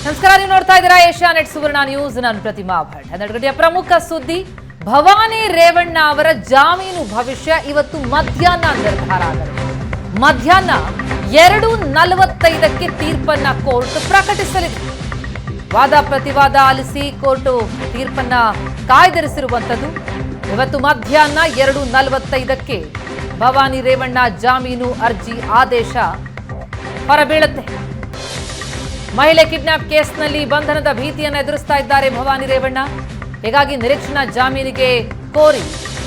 ನಮಸ್ಕಾರ, ನೀವು ನೋಡ್ತಾ ಇದ್ದೀರಾ ಏಷ್ಯಾನೆಟ್ ಸುವರ್ಣ ನ್ಯೂಸ್. ನಾನು ಪ್ರತಿಮಾ ಭಟ್. 12 ಗಂಟೆಯ ಪ್ರಮುಖ ಸುದ್ದಿ, ಭವಾನಿ ರೇವಣ್ಣ ಅವರ ಜಾಮೀನು ಭವಿಷ್ಯ ಇವತ್ತು ಮಧ್ಯಾಹ್ನ ನಿರ್ಧಾರ ಆಗಲಿದೆ. ಮಧ್ಯಾಹ್ನ 2:45ಕ್ಕೆ ತೀರ್ಪನ್ನ ಕೋರ್ಟ್ ಪ್ರಕಟಿಸಲಿದೆ. ವಾದ ಪ್ರತಿವಾದ ಆಲಿಸಿ ಕೋರ್ಟ್ ತೀರ್ಪನ್ನ ಕಾಯ್ದಿರಿಸಿರುವಂತದ್ದು. ಇವತ್ತು ಮಧ್ಯಾಹ್ನ 2:45ಕ್ಕೆ ಭವಾನಿ ರೇವಣ್ಣ ಜಾಮೀನು ಅರ್ಜಿ ಆದೇಶ ಹೊರಬೀಳುತ್ತೆ. ಮಹಿಳೆ ಕಿಡ್ನಾಪ್ ಕೇಸ್ನಲ್ಲಿ ಬಂಧನದ ಭೀತಿಯನ್ನು ಎದುರಿಸ್ತಾ ಇದ್ದಾರೆ ಭವಾನಿ ರೇವಣ್ಣ. ಹೀಗಾಗಿ ನಿರೀಕ್ಷಣಾ ಜಾಮೀನಿಗೆ ಕೋರಿ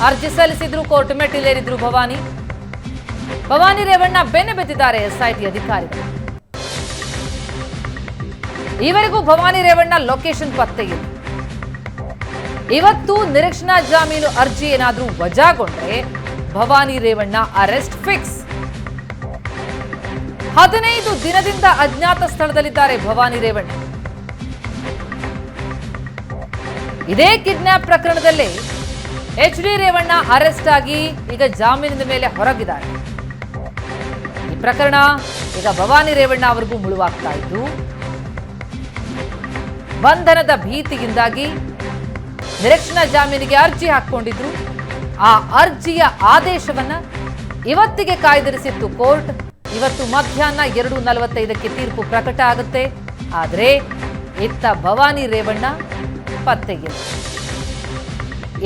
ಅರ್ಜಿ ಸಲ್ಲಿಸಿದ್ರು. ಕೋರ್ಟ್ ಮೆಟ್ಟಿಲೇರಿದ್ರು ಭವಾನಿ ರೇವಣ್ಣ ಬೆನ್ನು ಬಿದ್ದಿದ್ದಾರೆ ಎಸ್ಐಟಿ ಅಧಿಕಾರಿಗಳು. ಈವರೆಗೂ ಭವಾನಿ ರೇವಣ್ಣ ಲೊಕೇಶನ್ ಪತ್ತೆ ಇಲ್ಲ. ಇವತ್ತು ನಿರೀಕ್ಷಣಾ ಜಾಮೀನು ಅರ್ಜಿ ಏನಾದ್ರೂ ವಜಾಗೊಂಡ್ರೆ ಭವಾನಿ ರೇವಣ್ಣ ಅರೆಸ್ಟ್ ಫಿಕ್ಸ್. 15 ದಿನದಿಂದ ಅಜ್ಞಾತ ಸ್ಥಳದಲ್ಲಿದ್ದಾರೆ ಭವಾನಿ ರೇವಣ್ಣ. ಇದೇ ಕಿಡ್ನಾಪ್ ಪ್ರಕರಣದಲ್ಲಿ HD ರೇವಣ್ಣ ಅರೆಸ್ಟ್ ಆಗಿ ಈಗ ಜಾಮೀನಿನ ಮೇಲೆ ಹೊರಗಿದ್ದಾರೆ. ಈ ಪ್ರಕರಣ ಈಗ ಭವಾನಿ ರೇವಣ್ಣ ಅವರಿಗೂ ಮುಳುವಾಗ್ತಾ ಇದ್ದು, ಬಂಧನದ ಭೀತಿಯಿಂದಾಗಿ ನಿರೀಕ್ಷಣಾ ಜಾಮೀನಿಗೆ ಅರ್ಜಿ ಹಾಕೊಂಡಿದ್ರು. ಆ ಅರ್ಜಿಯ ಆದೇಶವನ್ನ ಇವತ್ತಿಗೆ ಕಾಯ್ದಿರಿಸಿತ್ತು ಕೋರ್ಟ್. ಇವತ್ತು ಮಧ್ಯಾಹ್ನ 2:45ಕ್ಕೆ ತೀರ್ಪು ಪ್ರಕಟ ಆಗುತ್ತೆ. ಆದರೆ ಇತ್ತ ಭವಾನಿ ರೇವಣ್ಣ ಪತ್ತೆಗಿಲ್ಲ.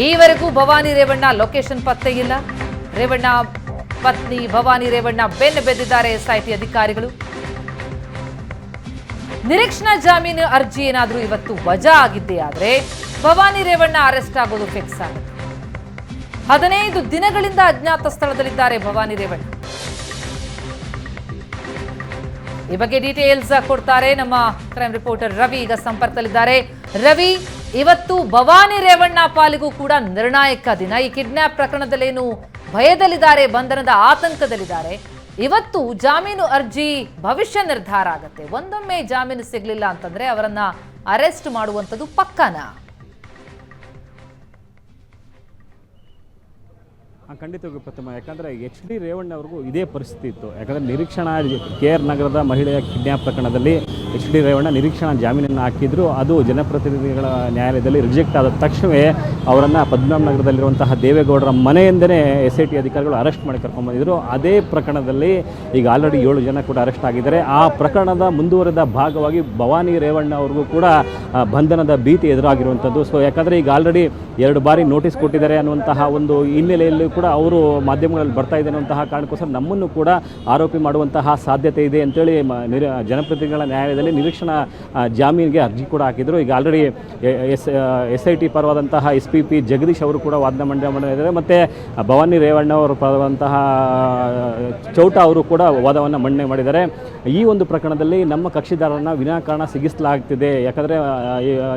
ಈವರೆಗೂ ಭವಾನಿ ರೇವಣ್ಣ ಲೊಕೇಶನ್ ಪತ್ತೆಗಿಲ್ಲ. ರೇವಣ್ಣ ಪತ್ನಿ ಭವಾನಿ ರೇವಣ್ಣ ಬೆನ್ನು ಬೆದ್ದಿದ್ದಾರೆ ಎಸ್ಐಟಿ ಅಧಿಕಾರಿಗಳು. ನಿರೀಕ್ಷಣಾ ಜಾಮೀನು ಅರ್ಜಿ ಏನಾದರೂ ಇವತ್ತು ವಜಾ ಆಗಿದ್ದೇ ಆದ್ರೆ ಭವಾನಿ ರೇವಣ್ಣ ಅರೆಸ್ಟ್ ಆಗೋದು ಫಿಕ್ಸ್ ಆಗುತ್ತೆ. 15 ದಿನಗಳಿಂದ ಅಜ್ಞಾತ ಸ್ಥಳದಲ್ಲಿದ್ದಾರೆ ಭವಾನಿ ರೇವಣ್ಣ. ಈ ಬಗ್ಗೆ ಡೀಟೇಲ್ಸ್ ಕೊಡ್ತಾರೆ ನಮ್ಮ ಕ್ರೈಮ್ ರಿಪೋರ್ಟರ್ ರವಿ. ಈಗ ಸಂಪರ್ಕದಲ್ಲಿದ್ದಾರೆ. ರವಿ, ಇವತ್ತು ಭವಾನಿ ರೇವಣ್ಣ ಪಾಲಿಗೂ ಕೂಡ ನಿರ್ಣಾಯಕ ದಿನ. ಈ ಕಿಡ್ನಾಪ್ ಪ್ರಕರಣದಲ್ಲೇನು ಭಯದಲ್ಲಿದ್ದಾರೆ, ಬಂಧನದ ಆತಂಕದಲ್ಲಿದ್ದಾರೆ. ಇವತ್ತು ಜಾಮೀನು ಅರ್ಜಿ ಭವಿಷ್ಯ ನಿರ್ಧಾರ ಆಗುತ್ತೆ. ಒಂದೊಮ್ಮೆ ಜಾಮೀನು ಸಿಗಲಿಲ್ಲ ಅಂತಂದ್ರೆ ಅವರನ್ನ ಅರೆಸ್ಟ್ ಮಾಡುವಂಥದ್ದು ಪಕ್ಕನಾ? ಖಂಡಿತವಾಗಿ ಪ್ರಥಮ, ಯಾಕಂದರೆ HD ರೇವಣ್ಣ ಅವ್ರಿಗೂ ಇದೇ ಪರಿಸ್ಥಿತಿ ಇತ್ತು. ಯಾಕಂದರೆ ನಿರೀಕ್ಷಣಾ KR ನಗರದ ಮಹಿಳೆಯ ಕಿಡ್ನ್ಯಾಪ್ ಪ್ರಕರಣದಲ್ಲಿ HD ರೇವಣ್ಣ ನಿರೀಕ್ಷಣಾ ಜಾಮೀನನ್ನು ಹಾಕಿದ್ರು. ಅದು ಜನಪ್ರತಿನಿಧಿಗಳ ನ್ಯಾಯಾಲಯದಲ್ಲಿ ರಿಜೆಕ್ಟ್ ಆದ ತಕ್ಷಣವೇ ಅವರನ್ನು ಪದ್ಮನಾಭ ನಗರದಲ್ಲಿರುವಂತಹ ದೇವೇಗೌಡರ ಮನೆಯಿಂದಲೇ SIT ಅಧಿಕಾರಿಗಳು ಅರೆಸ್ಟ್ ಮಾಡಿ ಕರ್ಕೊಂಡ್ಬಂದಿದ್ರು. ಅದೇ ಪ್ರಕರಣದಲ್ಲಿ ಈಗ ಆಲ್ರೆಡಿ 7 ಜನ ಕೂಡ ಅರೆಸ್ಟ್ ಆಗಿದ್ದಾರೆ. ಆ ಪ್ರಕರಣದ ಮುಂದುವರೆದ ಭಾಗವಾಗಿ ಭವಾನಿ ರೇವಣ್ಣ ಅವ್ರಿಗೂ ಕೂಡ ಬಂಧನದ ಭೀತಿ ಎದುರಾಗಿರುವಂಥದ್ದು. ಸೊ ಯಾಕಂದರೆ ಈಗ ಆಲ್ರೆಡಿ 2 ಬಾರಿ ನೋಟಿಸ್ ಕೊಟ್ಟಿದ್ದಾರೆ ಅನ್ನುವಂತಹ ಒಂದು ಹಿನ್ನೆಲೆಯಲ್ಲಿ ಕೂಡ ಅವರು ಮಾಧ್ಯಮಗಳಲ್ಲಿ ಬರ್ತಾ ಇದೆ ಅನ್ನುವಂತಹ ಕಾರಣಕ್ಕೋಸ್ಕರ ನಮ್ಮನ್ನು ಕೂಡ ಆರೋಪಿ ಮಾಡುವಂತಹ ಸಾಧ್ಯತೆ ಇದೆ ಅಂತೇಳಿ ಜನಪ್ರತಿನಿಧಿಗಳ ನ್ಯಾಯಾಲಯದಲ್ಲಿ ನಿರೀಕ್ಷಣಾ ಜಾಮೀನಿಗೆ ಅರ್ಜಿ ಕೂಡ ಹಾಕಿದರು. ಈಗ ಆಲ್ರೆಡಿ SIT ಪರವಾದಂತಹ SPP ಜಗದೀಶ್ ಅವರು ಕೂಡ ವಾದ ಮಂಡನೆ ಮತ್ತು ಭವಾನಿ ರೇವಣ್ಣ ಅವರು ಪರವಾದಂತಹ ಚೌಟ ಅವರು ಕೂಡ ವಾದವನ್ನು ಮಂಡನೆ ಮಾಡಿದ್ದಾರೆ. ಈ ಒಂದು ಪ್ರಕರಣದಲ್ಲಿ ನಮ್ಮ ಕಕ್ಷಿದಾರರನ್ನು ವಿನಾಕಾರಣ ಸಿಗಿಸಲಾಗ್ತಿದೆ. ಯಾಕಂದರೆ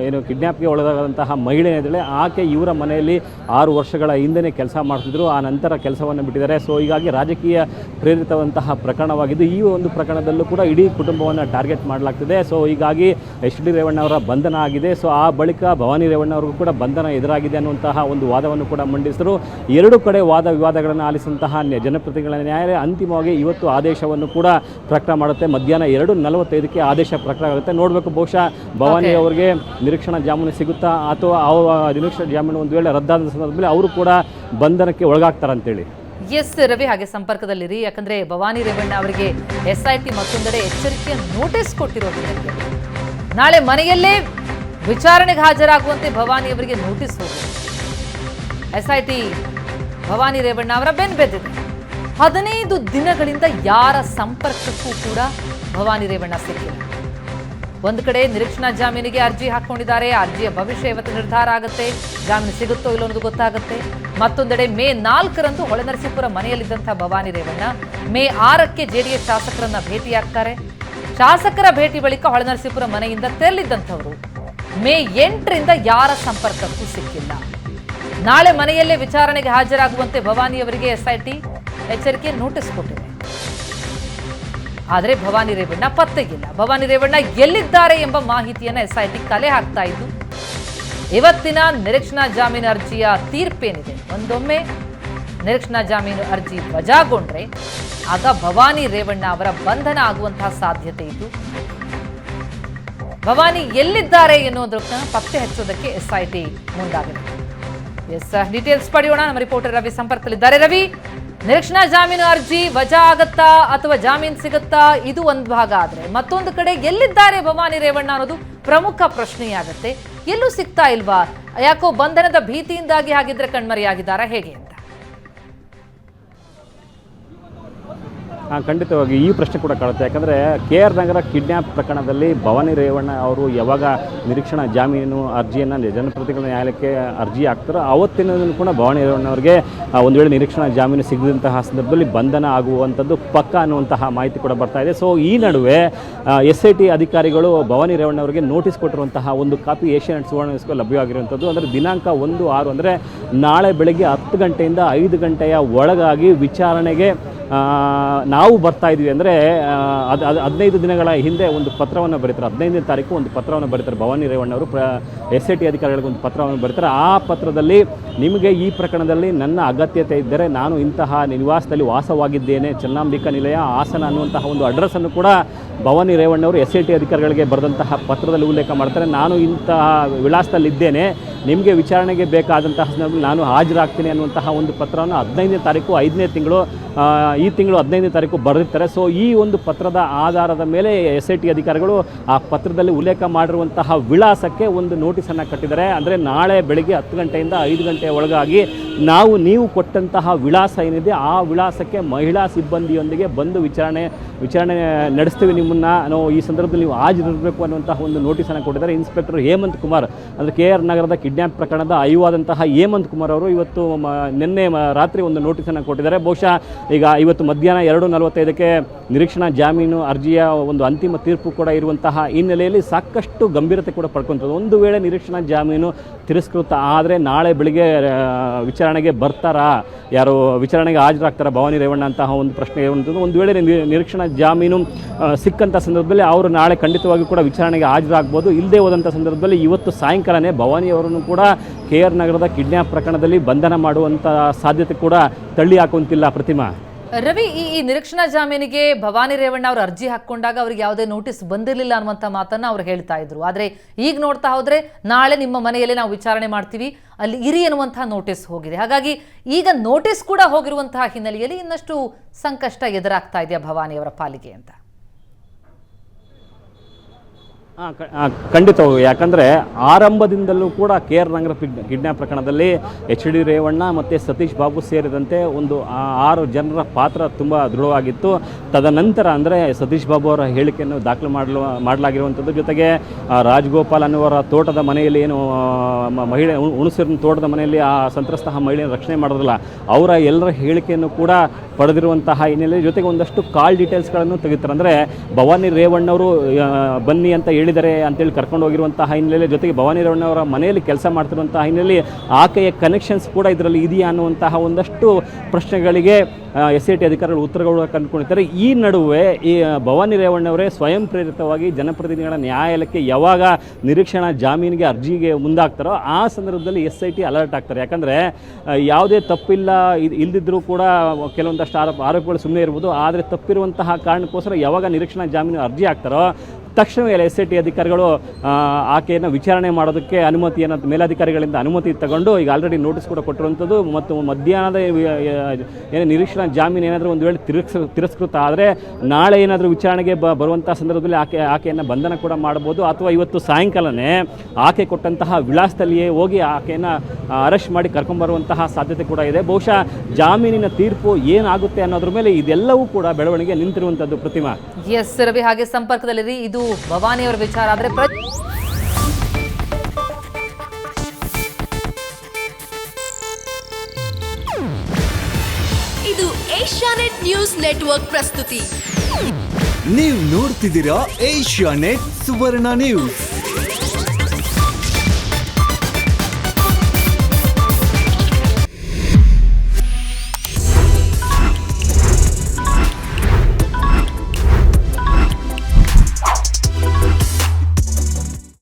ಏನು ಕಿಡ್ನ್ಯಾಪ್ಗೆ ಒಳಗಾದಂತಹ ಮಹಿಳೆ ಏನಿದ್ದಾಳೆ ಆಕೆ ಇವರ ಮನೆಯಲ್ಲಿ 6 ವರ್ಷಗಳ ಹಿಂದೆ ಕೆಲಸ ಮಾಡ್ತಿದ್ರು. ಆ ನಂತರ ಕೆಲಸವನ್ನು ಬಿಟ್ಟಿದ್ದಾರೆ. ಸೊ ಹೀಗಾಗಿ ರಾಜಕೀಯ ಪ್ರೇರಿತವಂತಹ ಪ್ರಕರಣವಾಗಿದ್ದು ಈ ಒಂದು ಪ್ರಕರಣದಲ್ಲೂ ಕೂಡ ಇಡೀ ಕುಟುಂಬವನ್ನು ಟಾರ್ಗೆಟ್ ಮಾಡಲಾಗ್ತಿದೆ. ಸೊ ಹೀಗಾಗಿ HD ರೇವಣ್ಣ ಅವರ ಬಂಧನ ಆಗಿದೆ. ಸೊ ಆ ಬಳಿಕ ಭವಾನಿ ರೇವಣ್ಣ ಅವ್ರಿಗೂ ಕೂಡ ಬಂಧನ ಎದುರಾಗಿದೆ ಅನ್ನುವಂತಹ ಒಂದು ವಾದವನ್ನು ಕೂಡ ಮಂಡಿಸಿದರು. 2 ಕಡೆ ವಾದ ವಿವಾದಗಳನ್ನು ಆಲಿಸಿದಂತಹ ಜನಪ್ರತಿನಿಧಿಗಳ ನ್ಯಾಯಾಲಯ ಅಂತಿಮವಾಗಿ ಇವತ್ತು ಆದೇಶವನ್ನು ಕೂಡ ಪ್ರಕಟ ಮಾಡುತ್ತೆ. ಮಧ್ಯಾಹ್ನ 2:45ಕ್ಕೆ ಆದೇಶ ಪ್ರಕಟ ಆಗುತ್ತೆ. ನೋಡಬೇಕು, ಬಹುಶಃ ಭವಾನಿ ಅವರಿಗೆ ನಿರೀಕ್ಷಣಾ ಜಾಮೀನು ಸಿಗುತ್ತಾ ಅಥವಾ ನಿರೀಕ್ಷಣಾ ಜಾಮೀನು ಒಂದು ವೇಳೆ ರದ್ದಾದ ಸಂದರ್ಭದಲ್ಲಿ ಅವರು ಕೂಡ ಬಂಧನಕ್ಕೆ ಒಳಗಾಗ್ತಾರಂತೇಳಿ. ಎಸ್ ರವಿ, ಹಾಗೆ ಸಂಪರ್ಕದಲ್ಲಿರಿ. ಯಾಕಂದ್ರೆ ಭವಾನಿ ರೇವಣ್ಣ ಅವರಿಗೆ SIT ಮತ್ತೊಂದೆಡೆ ಎಚ್ಚರಿಕೆಯ ನೋಟಿಸ್ ಕೊಟ್ಟಿರೋದು. ನಾಳೆ ಮನೆಯಲ್ಲೇ ವಿಚಾರಣೆಗೆ ಹಾಜರಾಗುವಂತೆ ಭವಾನಿ ಅವರಿಗೆ ನೋಟಿಸ್ ಹೋಗಿದೆ. SIT ಭವಾನಿ ರೇವಣ್ಣ ಅವರ ಬೆನ್ನು ಬೆದ್ದಿದೆ. 15 ದಿನಗಳಿಂದ ಯಾರ ಸಂಪರ್ಕಕ್ಕೂ ಕೂಡ ಭವಾನಿ ರೇವಣ್ಣ ಸಿಕ್ಕಿಲ್ಲ. ಒಂದು ಕಡೆ ನಿರೀಕ್ಷಣಾ ಜಾಮೀನಿಗೆ ಅರ್ಜಿ ಹಾಕೊಂಡಿದ್ದಾರೆ. ಅರ್ಜಿಯ ಭವಿಷ್ಯ ಇವತ್ತು ನಿರ್ಧಾರ ಆಗುತ್ತೆ. ಜಾಮೀನು ಸಿಗುತ್ತೋ ಇಲ್ಲೋ ಅನ್ನೋದು ಗೊತ್ತಾಗುತ್ತೆ. ಮತ್ತೊಂದೆಡೆ ಮೇ 4ರಂದು ಹೊಳೆನರಸೀಪುರ ಮನೆಯಲ್ಲಿದ್ದಂಥ ಭವಾನಿ ರೇವಣ್ಣ ಮೇ 6ಕ್ಕೆ JDS ಶಾಸಕರನ್ನ ಭೇಟಿಯಾಗ್ತಾರೆ. ಶಾಸಕರ ಭೇಟಿ ಬಳಿಕ ಹೊಳೆನರಸೀಪುರ ಮನೆಯಿಂದ ತೆರಳಿದ್ದಂಥವರು ಮೇ 8ರಿಂದ ಯಾರ ಸಂಪರ್ಕಕ್ಕೂ ಸಿಕ್ಕಿಲ್ಲ. ನಾಳೆ ಮನೆಯಲ್ಲೇ ವಿಚಾರಣೆಗೆ ಹಾಜರಾಗುವಂತೆ ಭವಾನಿ ಅವರಿಗೆ SIT ಎಚ್ಚರಿಕೆ ನೋಟಿಸ್ ಕೊಟ್ಟಿದೆ. ಆದರೆ ಭವಾನಿ ರೇವಣ್ಣ ಪತ್ತೆಗಿಲ್ಲ. ಭವಾನಿ ರೇವಣ್ಣ ಎಲ್ಲಿದ್ದಾರೆ ಎಂಬ ಮಾಹಿತಿಯನ್ನು SIT ಕಲೆ ಹಾಕ್ತಾ ಇದ್ದು, ಇವತ್ತಿನ ನಿರೀಕ್ಷಣಾ ಜಾಮೀನು ಅರ್ಜಿಯ ತೀರ್ಪೇನಿದೆ, ಒಂದೊಮ್ಮೆ ನಿರೀಕ್ಷಣಾ ಜಾಮೀನು ಅರ್ಜಿ ವಜಾಗೊಂಡ್ರೆ ಆಗ ಭವಾನಿ ರೇವಣ್ಣ ಅವರ ಬಂಧನ ಆಗುವಂತಹ ಸಾಧ್ಯತೆ ಇದ್ದು, ಭವಾನಿ ಎಲ್ಲಿದ್ದಾರೆ ಎನ್ನುವುದನ್ನ ಪತ್ತೆ ಹಚ್ಚೋದಕ್ಕೆ SIT ಮುಂದಾಗಿದೆ. ಡೀಟೇಲ್ಸ್ ಪಡೆಯೋಣ. ನಮ್ಮ ರಿಪೋರ್ಟರ್ ರವಿ ಸಂಪರ್ಕದಲ್ಲಿದ್ದಾರೆ. ರವಿ, ನಿರೀಕ್ಷಣಾ ಜಾಮೀನು ಅರ್ಜಿ ವಜಾ ಆಗತ್ತಾ ಅಥವಾ ಜಾಮೀನು ಸಿಗುತ್ತಾ, ಇದು ಒಂದು ಭಾಗ ಆದ್ರೆ ಮತ್ತೊಂದು ಕಡೆ ಎಲ್ಲಿದ್ದಾರೆ ಭವಾನಿ ರೇವಣ್ಣ ಅನ್ನೋದು ಪ್ರಮುಖ ಪ್ರಶ್ನೆಯಾಗತ್ತೆ. ಎಲ್ಲೂ ಸಿಗ್ತಾ ಇಲ್ವಾ? ಯಾಕೋ ಬಂಧನದ ಭೀತಿಯಿಂದಾಗಿ ಹಾಗಿದ್ರೆ ಕಣ್ಮರೆಯಾಗಿದ್ದಾರಾ ಹೇಗೆ ಅಂತ? ಖಂಡಿತವಾಗಿ ಈ ಪ್ರಶ್ನೆ ಕೂಡ ಕಾಡುತ್ತೆ. ಯಾಕಂದರೆ KR ನಗರ ಕಿಡ್ನ್ಯಾಪ್ ಪ್ರಕರಣದಲ್ಲಿ ಭವಾನಿ ರೇವಣ್ಣ ಅವರು ಯಾವಾಗ ನಿರೀಕ್ಷಣಾ ಜಾಮೀನು ಅರ್ಜಿಯನ್ನು ಜನಪ್ರತಿನಿಧಿಗಳ ನ್ಯಾಯಾಲಯಕ್ಕೆ ಅರ್ಜಿ ಹಾಕ್ತಾರೋ ಅವತ್ತಿನ ಕೂಡ ಭವಾನಿ ರೇವಣ್ಣ ಅವರಿಗೆ ಒಂದು ವೇಳೆ ನಿರೀಕ್ಷಣಾ ಜಾಮೀನು ಸಿಗದಂತಹ ಸಂದರ್ಭದಲ್ಲಿ ಬಂಧನ ಆಗುವಂಥದ್ದು ಪಕ್ಕ ಅನ್ನುವಂತಹ ಮಾಹಿತಿ ಕೂಡ ಬರ್ತಾ ಇದೆ. ಸೊ ಈ ನಡುವೆ SIT ಅಧಿಕಾರಿಗಳು ಭವಾನಿ ರೇವಣ್ಣ ಅವರಿಗೆ ನೋಟಿಸ್ ಕೊಟ್ಟಿರುವಂತಹ ಒಂದು ಕಾಪಿ ಏಷ್ಯಾನೆಟ್ ಸುವರ್ಣ ನ್ಯೂಸ್ಗೆ ಲಭ್ಯವಾಗಿರುವಂಥದ್ದು. ಅಂದರೆ ದಿನಾಂಕ 1/6 ಅಂದರೆ ನಾಳೆ ಬೆಳಗ್ಗೆ 10 ಗಂಟೆಯಿಂದ 5 ಗಂಟೆಯ ಒಳಗಾಗಿ ವಿಚಾರಣೆಗೆ ನಾವು ಬರ್ತಾ ಇದ್ವಿ. ಅಂದರೆ ಅದು 15 ದಿನಗಳ ಹಿಂದೆ ಒಂದು ಪತ್ರವನ್ನು ಬರೀತಾರೆ. 15ನೇ ತಾರೀಕು ಒಂದು ಪತ್ರವನ್ನು ಬರೀತಾರೆ ಭವಾನಿ ರೇವಣ್ಣ ಅವರು SIT ಅಧಿಕಾರಿಗಳಿಗೆ ಒಂದು ಪತ್ರವನ್ನು ಬರೀತಾರೆ. ಆ ಪತ್ರದಲ್ಲಿ ನಿಮಗೆ ಈ ಪ್ರಕರಣದಲ್ಲಿ ನನ್ನ ಅಗತ್ಯತೆ ಇದ್ದರೆ ನಾನು ಇಂತಹ ನಿವಾಸದಲ್ಲಿ ವಾಸವಾಗಿದ್ದೇನೆ, ಚೆನ್ನಾಂಬಿಕಾ ನಿಲಯ ಹಾಸನ ಅನ್ನುವಂತಹ ಒಂದು ಅಡ್ರೆಸ್ಸನ್ನು ಕೂಡ ಭವಾನಿ ರೇವಣ್ಣ ಅವರು SIT ಅಧಿಕಾರಿಗಳಿಗೆ ಬರೆದಂತಹ ಪತ್ರದಲ್ಲಿ ಉಲ್ಲೇಖ ಮಾಡ್ತಾರೆ. ನಾನು ಇಂತಹ ವಿಳಾಸದಲ್ಲಿದ್ದೇನೆ, ನಿಮಗೆ ವಿಚಾರಣೆಗೆ ಬೇಕಾದಂತಹ ಸಂದರ್ಭದಲ್ಲಿ ನಾನು ಹಾಜರಾಗ್ತೀನಿ ಅನ್ನುವಂತಹ ಒಂದು ಪತ್ರವನ್ನು 15ನೇ ತಾರೀಕು 5ನೇ ತಿಂಗಳು ಈ ತಿಂಗಳು 15ನೇ ತಾರೀಕು ಬರೆದಿರ್ತಾರೆ. ಸೊ ಈ ಒಂದು ಪತ್ರದ ಆಧಾರದ ಮೇಲೆ SIT ಅಧಿಕಾರಿಗಳು ಆ ಪತ್ರದಲ್ಲಿ ಉಲ್ಲೇಖ ಮಾಡಿರುವಂತಹ ವಿಳಾಸಕ್ಕೆ ಒಂದು ನೋಟಿಸನ್ನು ಕಟ್ಟಿದ್ದಾರೆ. ಅಂದರೆ ನಾಳೆ ಬೆಳಗ್ಗೆ 10 ಗಂಟೆಯಿಂದ 5 ಗಂಟೆಯ ಒಳಗಾಗಿ ನೀವು ಕೊಟ್ಟಂತಹ ವಿಳಾಸ ಏನಿದೆ ಆ ವಿಳಾಸಕ್ಕೆ ಮಹಿಳಾ ಸಿಬ್ಬಂದಿಯೊಂದಿಗೆ ಬಂದು ವಿಚಾರಣೆ ನಡೆಸ್ತೀವಿ, ನಿಮ್ಮನ್ನು ನಾವು ಈ ಸಂದರ್ಭದಲ್ಲಿ ನೀವು ಹಾಜರಿರಬೇಕು ಅನ್ನುವಂತಹ ಒಂದು ನೋಟಿಸನ್ನು ಕೊಟ್ಟಿದ್ದಾರೆ. ಇನ್ಸ್ಪೆಕ್ಟರ್ ಹೇಮಂತ್ ಕುಮಾರ್, ಅಂದರೆ KR ನಗರದ ಕಿಡ್ನ್ಯಾಪ್ ಪ್ರಕರಣದ ಐವಾದಂತಹ ಹೇಮಂತ್ ಕುಮಾರ್ ಅವರು ಇವತ್ತು ನಿನ್ನೆ ರಾತ್ರಿ ಒಂದು ನೋಟಿಸನ್ನು ಕೊಟ್ಟಿದ್ದಾರೆ. ಬಹುಶಃ ಈಗ ಇವತ್ತು ಮಧ್ಯಾಹ್ನ 2:45ಕ್ಕೆ ನಿರೀಕ್ಷಣಾ ಜಾಮೀನು ಅರ್ಜಿಯ ಒಂದು ಅಂತಿಮ ತೀರ್ಪು ಕೂಡ ಇರುವಂತಹ ಹಿನ್ನೆಲೆಯಲ್ಲಿ ಸಾಕಷ್ಟು ಗಂಭೀರತೆ ಕೂಡ ಪಡ್ಕೊಂಥದ್ದು. ಒಂದು ವೇಳೆ ನಿರೀಕ್ಷಣಾ ಜಾಮೀನು ತಿರಸ್ಕೃತ ಆದರೆ ನಾಳೆ ಬೆಳಿಗ್ಗೆ ವಿಚಾರಣೆಗೆ ಬರ್ತಾರಾ, ಯಾರು ವಿಚಾರಣೆಗೆ ಹಾಜರಾಗ್ತಾರಾ ಭವಾನಿ ರೇವಣ್ಣ ಅಂತಹ ಒಂದು ಪ್ರಶ್ನೆ ಇರುವಂಥದ್ದು. ಒಂದು ವೇಳೆ ನಿರೀಕ್ಷಣಾ ಜಾಮೀನು ಸಿಕ್ಕಂಥ ಸಂದರ್ಭದಲ್ಲಿ ಅವರು ನಾಳೆ ಖಂಡಿತವಾಗಿ ಕೂಡ ವಿಚಾರಣೆಗೆ ಹಾಜರಾಗ್ಬೋದು. ಇಲ್ಲದೆ ಹೋದಂಥ ಸಂದರ್ಭದಲ್ಲಿ ಇವತ್ತು ಸಾಯಂಕಾಲನೇ ಭವಾನಿ ಅವರನ್ನು ಕೂಡ KR ನಗರದ ಕಿಡ್ನ್ಯಾಪ್ ಪ್ರಕರಣದಲ್ಲಿ ಬಂಧನ ಮಾಡುವಂಥ ಸಾಧ್ಯತೆ ಕೂಡ ತಳ್ಳಿ ಹಾಕುವಂತಿಲ್ಲ. ಪ್ರತಿಮಾ, ರವಿ, ಈ ನಿರೀಕ್ಷಣಾ ಜಾಮೀನಿಗೆ ಭವಾನಿ ರೇವಣ್ಣ ಅವರು ಅರ್ಜಿ ಹಾಕೊಂಡಾಗ ಅವ್ರಿಗೆ ಯಾವುದೇ ನೋಟಿಸ್ ಬಂದಿರಲಿಲ್ಲ ಅನ್ನುವಂಥ ಮಾತನ್ನ ಅವ್ರು ಹೇಳ್ತಾ ಇದ್ರು. ಆದ್ರೆ ಈಗ ನೋಡ್ತಾ ಹೋದ್ರೆ ನಾಳೆ ನಿಮ್ಮ ಮನೆಯಲ್ಲಿ ನಾವು ವಿಚಾರಣೆ ಮಾಡ್ತೀವಿ, ಅಲ್ಲಿ ಇರಿ ಅನ್ನುವಂತಹ ನೋಟಿಸ್ ಹೋಗಿದೆ. ಹಾಗಾಗಿ ಈಗ ನೋಟಿಸ್ ಕೂಡ ಹೋಗಿರುವಂತಹ ಹಿನ್ನೆಲೆಯಲ್ಲಿ ಇನ್ನಷ್ಟು ಸಂಕಷ್ಟ ಎದುರಾಗ್ತಾ ಇದೆಯಾ ಭವಾನಿ ಅವರ ಪಾಲಿಗೆ ಅಂತ? ಖಂಡಿತವಾಗಿ. ಯಾಕಂದರೆ ಆರಂಭದಿಂದಲೂ ಕೂಡ KR ನಗರ ಕಿಡ್ನ್ಯಾಪ್ ಪ್ರಕರಣದಲ್ಲಿ HD ರೇವಣ್ಣ ಮತ್ತು ಸತೀಶ್ ಬಾಬು ಸೇರಿದಂತೆ ಒಂದು 6 ಜನರ ಪಾತ್ರ ತುಂಬ ದೃಢವಾಗಿತ್ತು. ತದನಂತರ ಅಂದರೆ ಸತೀಶ್ ಬಾಬು ಅವರ ಹೇಳಿಕೆಯನ್ನು ದಾಖಲು ಮಾಡಲಾಗಿರುವಂಥದ್ದು, ಜೊತೆಗೆ ರಾಜಗೋಪಾಲ್ ಅನ್ನುವರ ತೋಟದ ಮನೆಯಲ್ಲಿ ಏನು ಮಹಿಳೆ ಹುಣಸೂರಿನ ತೋಟದ ಮನೆಯಲ್ಲಿ ಆ ಸಂತ್ರಸ್ತ ಮಹಿಳೆಯನ್ನು ರಕ್ಷಣೆ ಮಾಡೋದಿಲ್ಲ, ಅವರ ಎಲ್ಲರ ಹೇಳಿಕೆಯನ್ನು ಕೂಡ ಪಡೆದಿರುವಂತಹ ಹಿನ್ನೆಲೆ ಜೊತೆಗೆ ಒಂದಷ್ಟು ಕಾಲ್ ಡೀಟೇಲ್ಸ್ಗಳನ್ನು ತೆಗಿತಾರೆ. ಅಂದರೆ ಭವಾನಿ ರೇವಣ್ಣವರು ಬನ್ನಿ ಅಂತ ಹೇಳಿದ್ದಾರೆ ಅಂತೇಳಿ ಕರ್ಕೊಂಡು ಹೋಗಿರುವಂತಹ ಹಿನ್ನೆಲೆ ಜೊತೆಗೆ ಭವಾನಿ ರೇವಣ್ಣ ಅವರ ಮನೆಯಲ್ಲಿ ಕೆಲಸ ಮಾಡ್ತಿರುವಂತಹ ಹಿನ್ನೆಲೆ ಆಕೆಯ ಕನೆಕ್ಷನ್ಸ್ ಕೂಡ ಇದರಲ್ಲಿ ಇದೆಯಾ ಅನ್ನುವಂತಹ ಒಂದಷ್ಟು ಪ್ರಶ್ನೆಗಳಿಗೆ SIT ಅಧಿಕಾರಿಗಳು ಉತ್ತರಗಳು ಕಂಡುಕೊಂಡಿದ್ದಾರೆ. ಈ ನಡುವೆ ಈ ಭವಾನಿ ರೇವಣ್ಣವರೇ ಸ್ವಯಂ ಪ್ರೇರಿತವಾಗಿ ಜನಪ್ರತಿನಿಧಿಗಳ ನ್ಯಾಯಾಲಯಕ್ಕೆ ಯಾವಾಗ ನಿರೀಕ್ಷಣಾ ಜಾಮೀನಿಗೆ ಅರ್ಜಿಗೆ ಮುಂದಾಗ್ತಾರೋ ಆ ಸಂದರ್ಭದಲ್ಲಿ SIT ಅಲರ್ಟ್ ಆಗ್ತಾರೆ. ಯಾಕಂದರೆ ಯಾವುದೇ ತಪ್ಪಿಲ್ಲ ಇಲ್ದಿದ್ರೂ ಕೂಡ ಕೆಲವೊಂದಷ್ಟು ಆರೋಪಗಳು ಸುಮ್ಮನೆ ಇರ್ಬೋದು, ಆದರೆ ತಪ್ಪಿರುವಂತಹ ಕಾರಣಕ್ಕೋಸ್ಕರ ಯಾವಾಗ ನಿರೀಕ್ಷಣಾ ಜಾಮೀನು ಅರ್ಜಿ ಹಾಕ್ತಾರೋ ತಕ್ಷಣವೇ SIT ಅಧಿಕಾರಿಗಳು ಆಕೆಯನ್ನು ವಿಚಾರಣೆ ಮಾಡೋದಕ್ಕೆ ಅನುಮತಿಯನ್ನು ಮೇಲಧಿಕಾರಿಗಳಿಂದ ಅನುಮತಿ ತಗೊಂಡು ಈಗ ಆಲ್ರೆಡಿ ನೋಟಿಸ್ ಕೂಡ ಕೊಟ್ಟಿರುವಂಥದ್ದು. ಮತ್ತು ಮಧ್ಯಾಹ್ನದ ಏನು ನಿರೀಕ್ಷಣಾ ಜಾಮೀನು ಏನಾದರೂ ಒಂದು ವೇಳೆ ತಿರಸ್ಕೃತ ಆದರೆ ನಾಳೆ ಏನಾದರೂ ವಿಚಾರಣೆಗೆ ಬರುವಂಥ ಸಂದರ್ಭದಲ್ಲಿ ಆಕೆಯನ್ನು ಬಂಧನ ಕೂಡ ಮಾಡ್ಬೋದು, ಅಥವಾ ಇವತ್ತು ಸಾಯಂಕಾಲನೇ ಆಕೆ ಕೊಟ್ಟಂತಹ ವಿಳಾಸದಲ್ಲಿಯೇ ಹೋಗಿ ಆಕೆಯನ್ನು ಅರೆಸ್ಟ್ ಮಾಡಿ ಕರ್ಕೊಂಡ್ಬರುವಂತಹ ಸಾಧ್ಯತೆ ಕೂಡ ಇದೆ. ಬಹುಶಃ ಜಾಮೀನಿನ ತೀರ್ಪು ಏನಾಗುತ್ತೆ ಅನ್ನೋದ್ರ ಮೇಲೆ ಇದೆಲ್ಲವೂ ಕೂಡ ಬೆಳವಣಿಗೆ ನಿಂತಿರುವಂಥದ್ದು. ಪ್ರತಿಮಾ, ಎಸ್ ರವಿ, ಹಾಗೆ ಸಂಪರ್ಕದಲ್ಲಿರಿ. ಇದು ಭವಾನಿ ಅವರ ವಿಚಾರ. ಆದರೆ ಇದು ಏಷ್ಯಾನೆಟ್ ನ್ಯೂಸ್ ನೆಟ್ವರ್ಕ್ ಪ್ರಸ್ತುತಿ. ನೀವು ನೋಡ್ತಿದ್ದೀರಾ ಏಷ್ಯಾನೆಟ್ ಸುವರ್ಣ ನ್ಯೂಸ್.